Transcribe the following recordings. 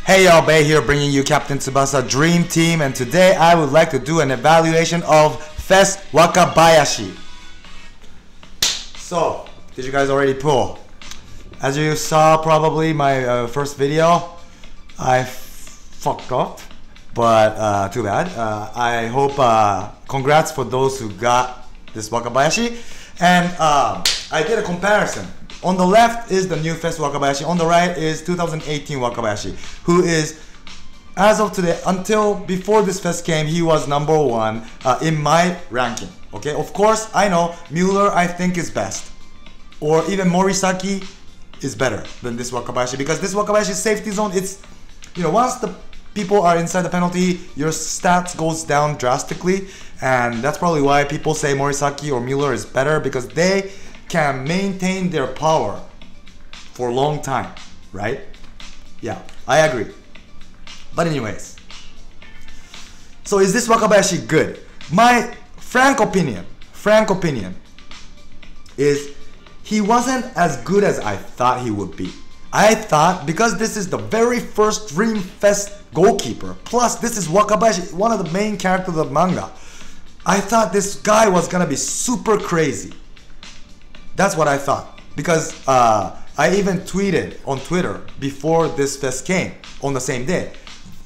Hey y'all, Bay here bringing you Captain Tsubasa Dream Team, and today I would like to do an evaluation of Fest Wakabayashi. So, did you guys already pull? As you saw probably my first video, I fucked up, but too bad. I hope, congrats for those who got this Wakabayashi. And I did a comparison. On the left is the new Fest Wakabayashi, on the right is 2018 Wakabayashi, who is, as of today, until before this fest came, he was #1 in my ranking. Okay, of course, I know Mueller I think is best, or even Morisaki is better than this Wakabayashi, because this Wakabayashi safety zone, it's, you know, once the people are inside the penalty, your stats goes down drastically, and that's probably why people say Morisaki or Mueller is better, because they can maintain their power for a long time, right? Yeah, I agree. But anyways, so is this Wakabayashi good? My frank opinion is he wasn't as good as I thought he would be. I thought, because this is the very first Dream Fest goalkeeper, plus this is Wakabayashi, one of the main characters of the manga, I thought this guy was gonna be super crazy. That's what I thought, because I even tweeted on Twitter before this fest came on the same day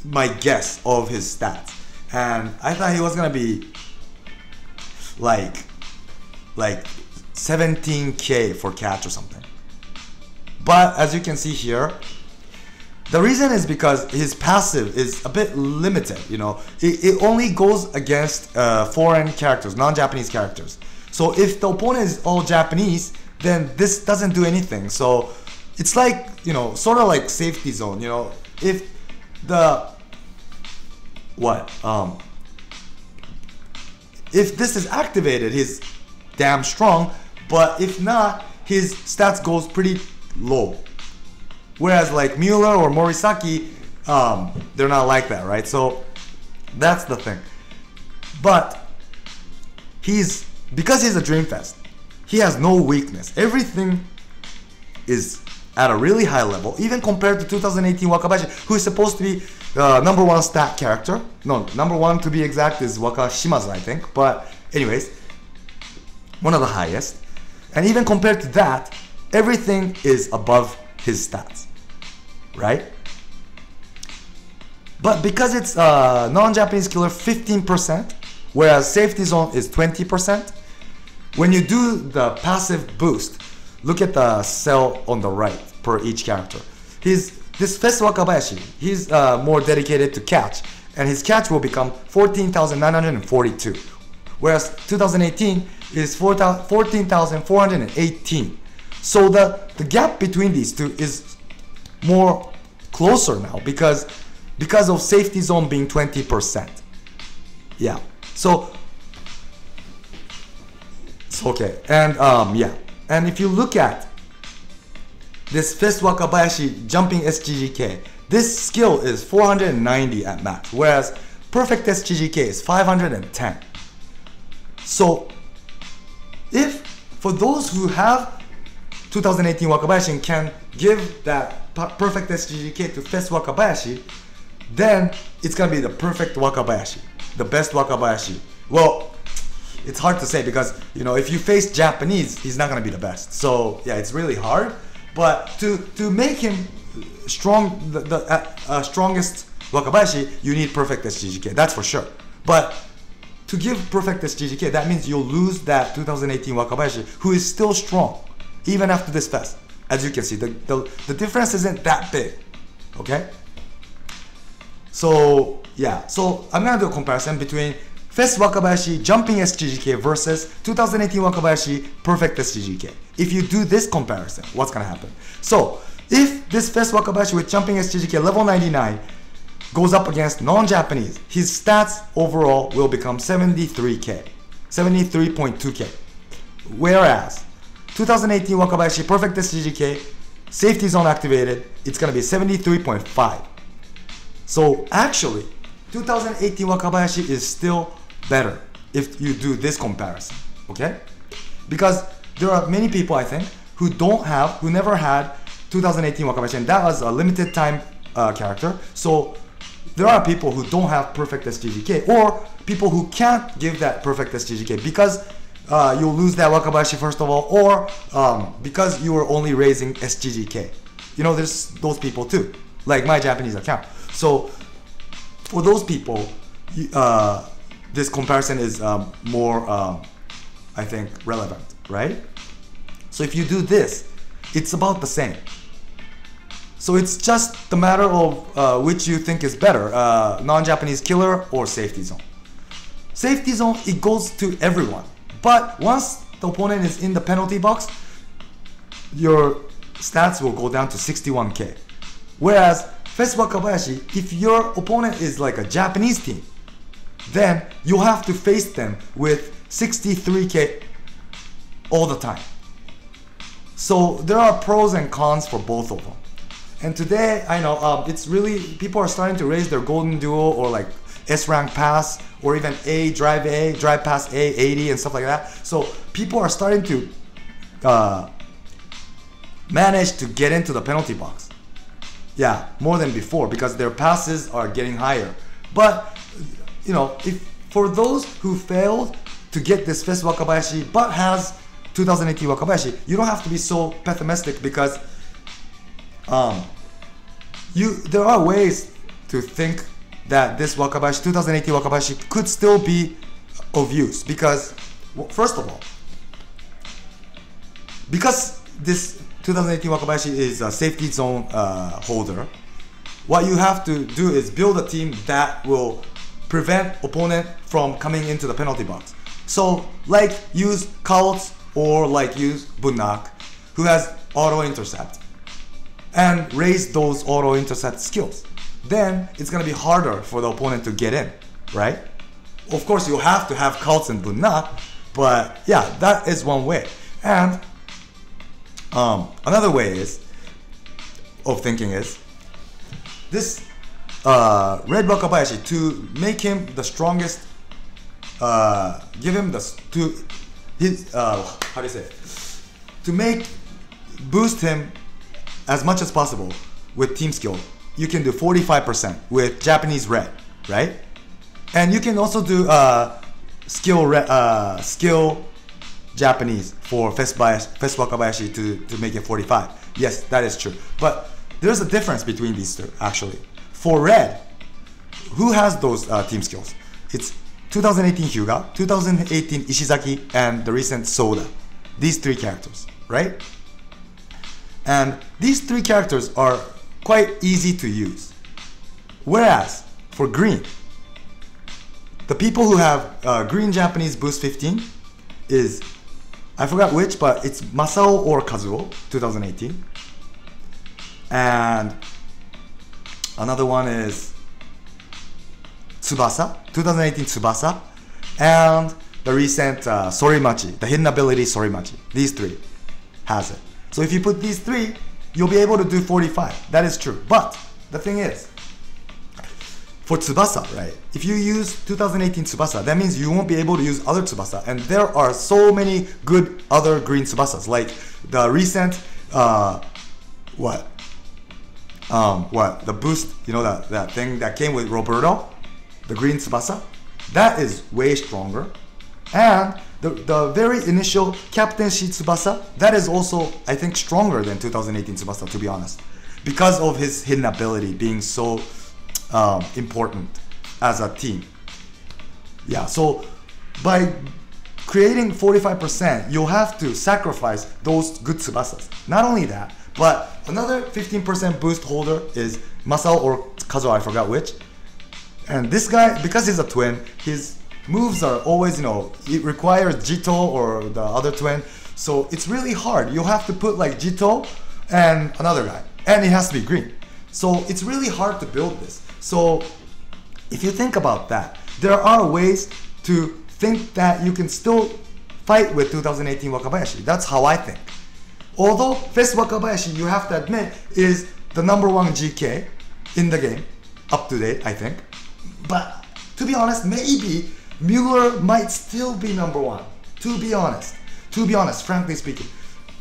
my guess of his stats, and I thought he was gonna be like 17k for catch or something. But as you can see here, the reason is because his passive is a bit limited. You know, it only goes against foreign characters, non-Japanese characters. So if the opponent is all Japanese, then this doesn't do anything. So it's like, you know, sort of like safety zone. You know, if the if this is activated, he's damn strong. But if not, his stats goes pretty low. Whereas like Mueller or Morisaki, they're not like that, right? So that's the thing. But because he's a Dream Fest, he has no weakness. Everything is at a really high level, even compared to 2018 Wakabayashi, who is supposed to be #1 stat character. No, #1 to be exact is Wakashimazu, I think. But anyways, one of the highest. And even compared to that, everything is above his stats, right? But because it's non-Japanese killer 15%, whereas safety zone is 20%, when you do the passive boost, look at the cell on the right per each character. This Fest Wakabayashi, he's more dedicated to catch, and his catch will become 14,942, whereas 2018 is 14,418. So the gap between these two is more closer now because of safety zone being 20%. Yeah. So okay, and yeah, and if you look at this Fest Wakabayashi jumping SGGK, this skill is 490 at max, whereas perfect SGGK is 510. So if for those who have 2018 Wakabayashi and can give that perfect SGGK to Fest Wakabayashi, then it's gonna be the perfect Wakabayashi, the best Wakabayashi. Well, it's hard to say because, you know, if you face Japanese, he's not gonna be the best. So yeah, it's really hard. But to make him strong, the strongest Wakabayashi, you need perfect SGGK. That's for sure. But to give perfect SGGK, that means you'll lose that 2018 Wakabayashi, who is still strong even after this fest. As you can see, the difference isn't that big. Okay. So yeah, so I'm gonna do a comparison between Fest Wakabayashi jumping SGGK versus 2018 Wakabayashi perfect SGGK. If you do this comparison, what's gonna happen? So if this Fest Wakabayashi with jumping SGGK level 99 goes up against non-Japanese, his stats overall will become 73k, 73.2k. Whereas 2018 Wakabayashi perfect SGGK, safety zone activated, it's gonna be 73.5. So actually, 2018 Wakabayashi is still better if you do this comparison, okay? Because there are many people, I think, who never had 2018 Wakabayashi, and that was a limited time character. So there are people who don't have perfect SGGK, or people who can't give that perfect SGGK because you'll lose that Wakabayashi first of all, or because you are only raising SGGK. You know, there's those people too, like my Japanese account. So for those people, this comparison is more, I think, relevant, right? So if you do this, it's about the same. So it's just the matter of which you think is better, non-Japanese killer or safety zone. Safety zone, it goes to everyone. But once the opponent is in the penalty box, your stats will go down to 61k. Whereas Face Wakabayashi, if your opponent is like a Japanese team, then you have to face them with 63k all the time. So there are pros and cons for both of them. And today, I know it's really, people are starting to raise their golden duo or like S rank pass or even drive pass A, 80 and stuff like that. So people are starting to manage to get into the penalty box. Yeah, more than before because their passes are getting higher. But you know, if for those who failed to get this Face Wakabayashi but has 2018 Wakabayashi, you don't have to be so pessimistic because there are ways to think that this Wakabayashi, 2018 Wakabayashi could still be of use because, well, first of all, because this 2018 Wakabayashi is a safety zone holder, what you have to do is build a team that will prevent opponent from coming into the penalty box. So like use Kaots or like use Bunnak, who has auto intercept, and raise those auto intercept skills. Then it's gonna be harder for the opponent to get in, right? Of course you have to have Kaots and Bunnak, but yeah, that is one way. And another way of thinking is this Red Wakabayashi, to make him the strongest, give him boost him as much as possible with team skill. You can do 45% with Japanese red, right? And you can also do skill Japanese for Face Wakabayashi to make it 45. Yes, that is true. But there's a difference between these two actually. For red, who has those team skills? It's 2018 Hyuga, 2018 Ishizaki, and the recent Soda. These three characters, right? And these three characters are quite easy to use. Whereas for green, the people who have green Japanese boost 15 is, I forgot which, but it's Masao or Kazuo, 2018. And another one is Tsubasa, 2018 Tsubasa, and the recent Sorimachi, the hidden ability Sorimachi. These three has it. So if you put these three, you'll be able to do 45. That is true. But the thing is, for Tsubasa, right? If you use 2018 Tsubasa, that means you won't be able to use other Tsubasa. And there are so many good other green Tsubasas, like the recent the boost, you know, that thing that came with Roberto, the green Tsubasa, that is way stronger. And the very initial Captain Tsubasa, that is also, I think, stronger than 2018 Tsubasa, to be honest, because of his hidden ability being so important as a team. Yeah, so by creating 45%, you'll have to sacrifice those good Tsubasas. Not only that, but another 15% boost holder is Masao or Kazuo, I forgot which. And this guy, because he's a twin, his moves are always, you know, it requires Jito or the other twin. So it's really hard. You have to put like Jito and another guy. And it has to be green. So it's really hard to build this. So if you think about that, there are ways to think that you can still fight with 2018 Wakabayashi. That's how I think. Although Face Wakabayashi, you have to admit, is the #1 GK in the game, up to date, I think. But to be honest, maybe Mueller might still be #1. To be honest, frankly speaking.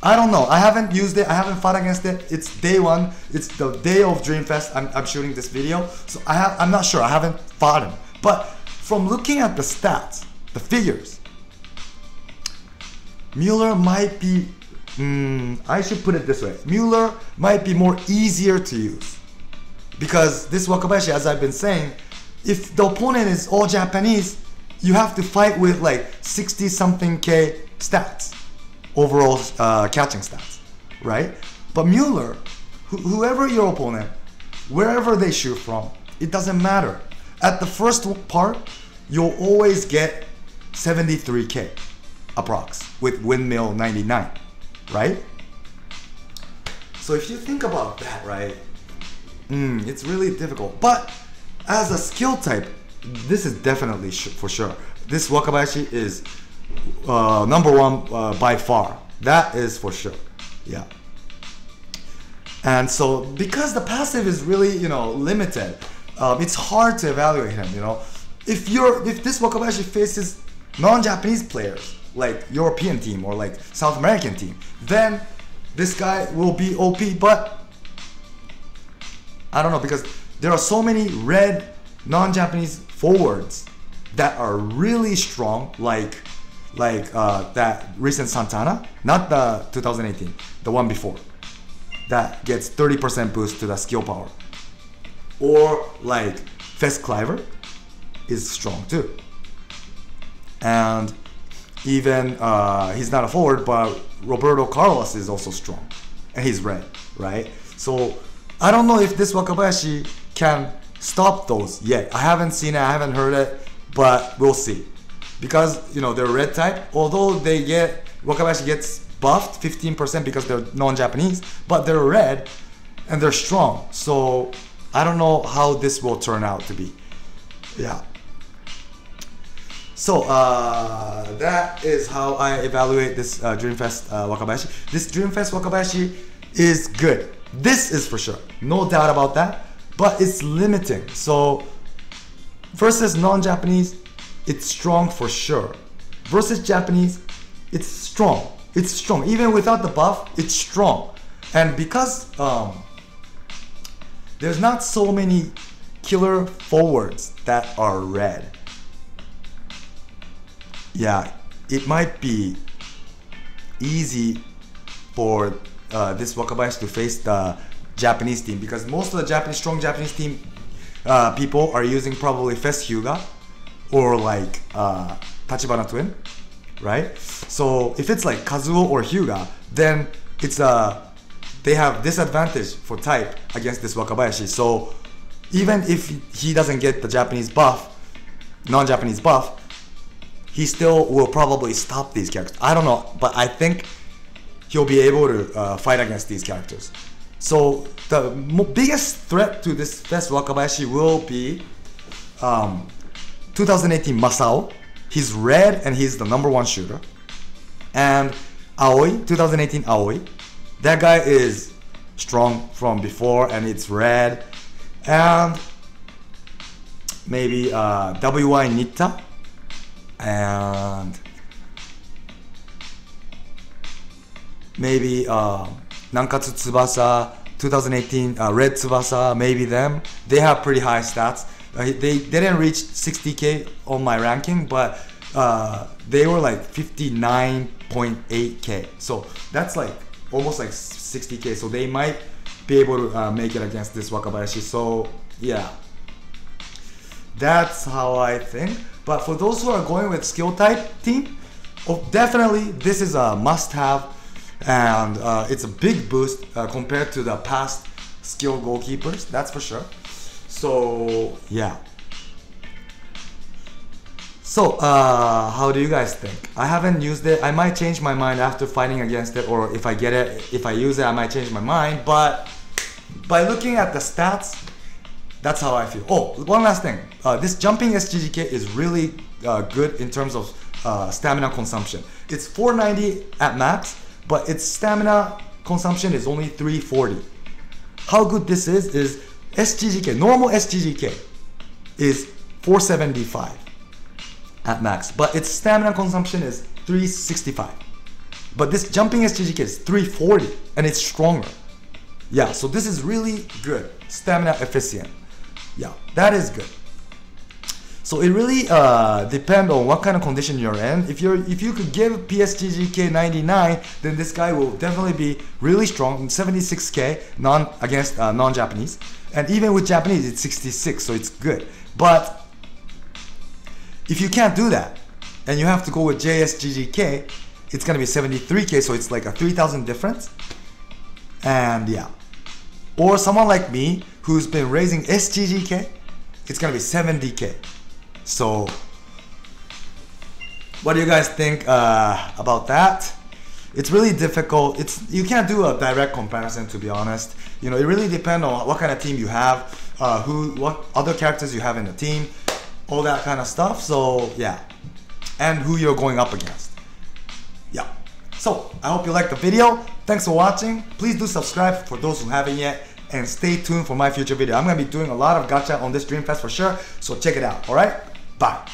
I don't know. I haven't used it. I haven't fought against it. It's day one. It's the day of Dreamfest. I'm shooting this video, so I'm not sure. I haven't fought him. But from looking at the stats, the figures, Mueller might be. I should put it this way. Mueller might be more easier to use because this Wakabayashi, as I've been saying, if the opponent is all Japanese, you have to fight with like 60-something K stats. Overall catching stats, right? But Mueller, whoever your opponent, wherever they shoot from, it doesn't matter. At the first part, you'll always get 73K approx with windmill 99, right? So if you think about that, right, it's really difficult. But as a skill type, this is definitely for sure. This Wakabayashi is number one by far. That is for sure. Yeah. And so because the passive is really, limited, it's hard to evaluate him, If this Wakabayashi faces non-Japanese players like European team or like South American team, then this guy will be OP. But I don't know, because there are so many red non-Japanese forwards that are really strong, like that recent Santana, not the 2018, the one before, that gets 30% boost to the skill power. Or like Fess Cliver is strong too. And even, he's not a forward, but Roberto Carlos is also strong. And he's red, right? So I don't know if this Wakabayashi can stop those yet. I haven't seen it, I haven't heard it, but we'll see. Because they're red type, although Wakabayashi gets buffed 15% because they're non-Japanese, but they're red and they're strong. So I don't know how this will turn out to be. Yeah. So that is how I evaluate this Dreamfest Wakabayashi. This Dreamfest Wakabayashi is good. This is for sure, no doubt about that. But it's limiting. So versus non-Japanese, it's strong for sure. Versus Japanese, it's strong. It's strong. Even without the buff, it's strong. And because there's not so many killer forwards that are red, yeah, it might be easy for this Wakabayashi to face the Japanese team, because most of the strong Japanese team people are using probably Fess Hyuga or like Tachibana Twin, right? So if it's like Kazuo or Hyuga, then it's they have disadvantage for type against this Wakabayashi. So even if he doesn't get the Japanese buff, non-Japanese buff, he still will probably stop these characters. I don't know, but I think he'll be able to fight against these characters. So the biggest threat to this Fess Wakabayashi will be 2018 Masao. He's red and he's the #1 shooter. And Aoi, 2018 Aoi. That guy is strong from before and it's red. And maybe WI Nitta. And maybe Nankatsu Tsubasa, 2018 Red Tsubasa, maybe them. They have pretty high stats. They didn't reach 60K on my ranking, but they were like 59.8K. So that's like almost like 60K. So they might be able to make it against this Wakabayashi. So yeah, that's how I think. But for those who are going with skill type team, definitely this is a must-have, and it's a big boost compared to the past skill goalkeepers. That's for sure. So yeah. So how do you guys think? I haven't used it. I might change my mind after fighting against it, or if I get it, if I use it, I might change my mind. But by looking at the stats, that's how I feel. Oh, one last thing. This jumping SGGK is really good in terms of stamina consumption. It's 490 at max, but its stamina consumption is only 340. How good this is SGGK, normal SGGK is 475 at max, but its stamina consumption is 365. But this jumping SGGK is 340 and it's stronger. Yeah, so this is really good. Stamina efficient. Yeah, that is good. So it really depends on what kind of condition you're in. If you could give PSGGK 99, then this guy will definitely be really strong. 76k against non-Japanese, and even with Japanese, it's 66, so it's good. But if you can't do that, and you have to go with JSGGK, it's gonna be 73k, so it's like a 3,000 difference. And yeah, or someone like me who's been raising SGGK, it's gonna be 70k. So what do you guys think about that? It's really difficult. You can't do a direct comparison, to be honest. You know, it really depends on what kind of team you have, what other characters you have in the team, all that kind of stuff. So yeah, and who you're going up against. Yeah. So I hope you liked the video. Thanks for watching. Please do subscribe for those who haven't yet, and stay tuned for my future video. I'm gonna be doing a lot of gacha on this Dreamfest for sure. So check it out. All right. Bye.